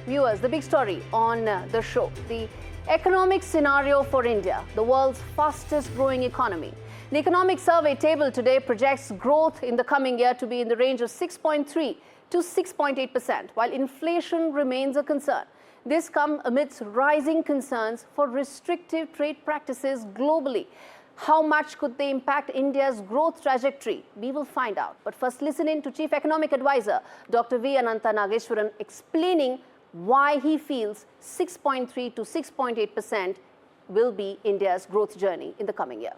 Viewers, the big story on the show, the economic scenario for India, the world's fastest growing economy. The economic survey table today projects growth in the coming year to be in the range of 6.3 to 6.8%, while inflation remains a concern. This comes amidst rising concerns for restrictive trade practices globally. How much could they impact India's growth trajectory? We will find out. But first, listen in to Chief Economic Advisor Dr. V. Anantha Nageshwaran explaining why he feels 6.3 to 6.8% will be India's growth journey in the coming year.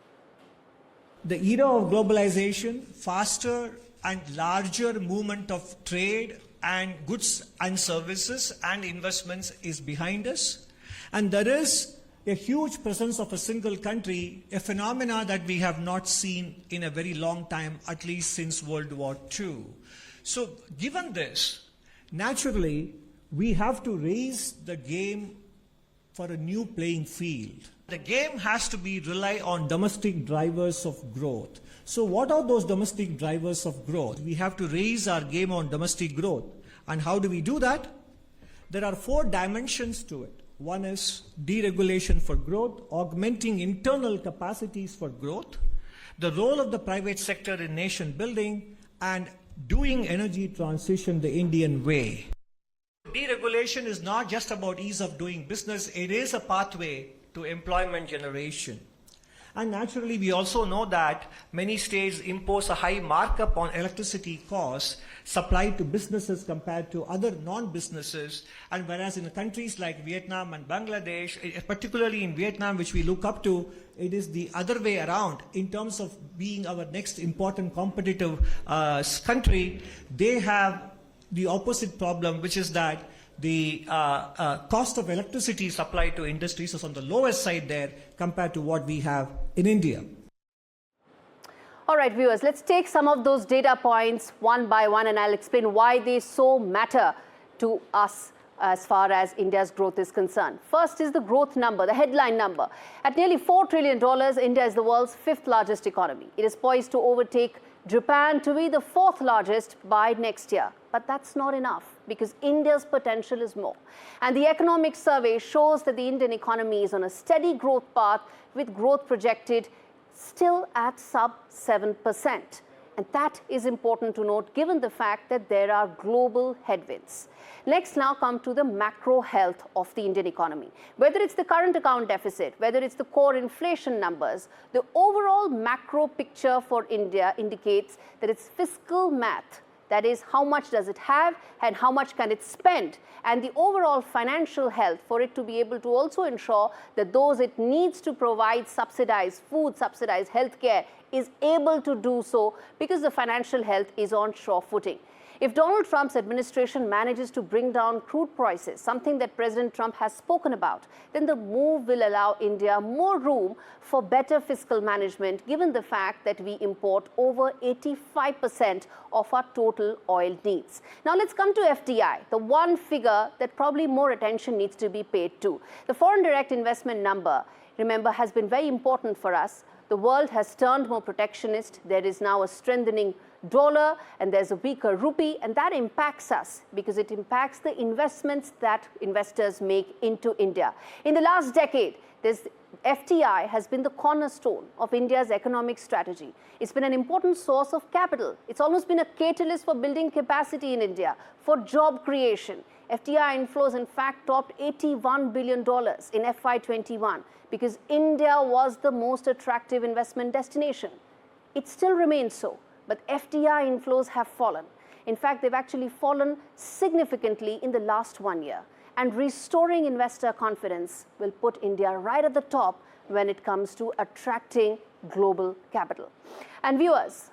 The era of globalization, faster and larger movement of trade and goods and services and investments is behind us. And there is a huge presence of a single country, a phenomena that we have not seen in a very long time, at least since World War II. So given this, naturally, we have to raise the game for a new playing field. The game has to rely on domestic drivers of growth. So what are those domestic drivers of growth? We have to raise our game on domestic growth. And how do we do that? There are 4 dimensions to it. One is deregulation for growth, augmenting internal capacities for growth, the role of the private sector in nation building, and doing energy transition the Indian way. Deregulation is not just about ease of doing business, it is a pathway to employment generation. And naturally, we also know that many states impose a high markup on electricity costs supplied to businesses compared to other non-businesses. And whereas in countries like Vietnam and Bangladesh, particularly in Vietnam, which we look up to, it is the other way around. In terms of being our next important competitive country, they have the opposite problem, which is that the cost of electricity supplied to industries is on the lowest side there compared to what we have in India. All right, viewers, let's take some of those data points one by one, and I'll explain why they so matter to us as far as India's growth is concerned. First is the growth number, the headline number. At nearly $4 trillion, India is the world's 5th largest economy. It is poised to overtake Japan to be the 4th largest by next year. But that's not enough, because India's potential is more. And the economic survey shows that the Indian economy is on a steady growth path, with growth projected still at sub 7%. And that is important to note, given the fact that there are global headwinds. Let's now come to the macro health of the Indian economy. Whether it's the current account deficit, whether it's the core inflation numbers, the overall macro picture for India indicates that its fiscal math, that is, how much does it have and how much can it spend, and the overall financial health for it to be able to also ensure that those it needs to provide subsidized food, subsidized healthcare, is able to do so, because the financial health is on sure footing. If Donald Trump's administration manages to bring down crude prices, something that President Trump has spoken about, then the move will allow India more room for better fiscal management, given the fact that we import over 85% of our total oil needs. Now let's come to FDI, the one figure that probably more attention needs to be paid to. The foreign direct investment number, remember, has been very important for us. The world has turned more protectionist. There is now a strengthening dollar and there's a weaker rupee, and that impacts us because it impacts the investments that investors make into India. In the last decade, this FDI has been the cornerstone of India's economic strategy. It's been an important source of capital. It's almost been a catalyst for building capacity in India, for job creation. FDI inflows, in fact, topped $81 billion in FY21 because India was the most attractive investment destination. It still remains so, but FDI inflows have fallen. In fact, they've actually fallen significantly in the last 1 year. And restoring investor confidence will put India right at the top when it comes to attracting global capital. And viewers,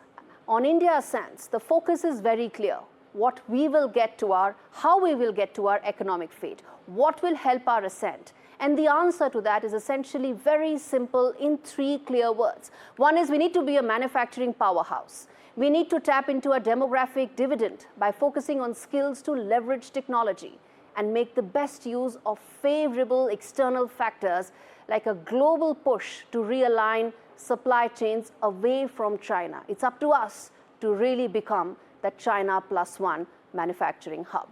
on India Ascent, the focus is very clear. What we will get to how we will get to our economic fate, what will help our ascent. And the answer to that is essentially very simple in 3 clear words. One is we need to be a manufacturing powerhouse. We need to tap into a demographic dividend by focusing on skills to leverage technology and make the best use of favorable external factors like a global push to realign supply chains away from China. It's up to us to really become the China +1 manufacturing hub.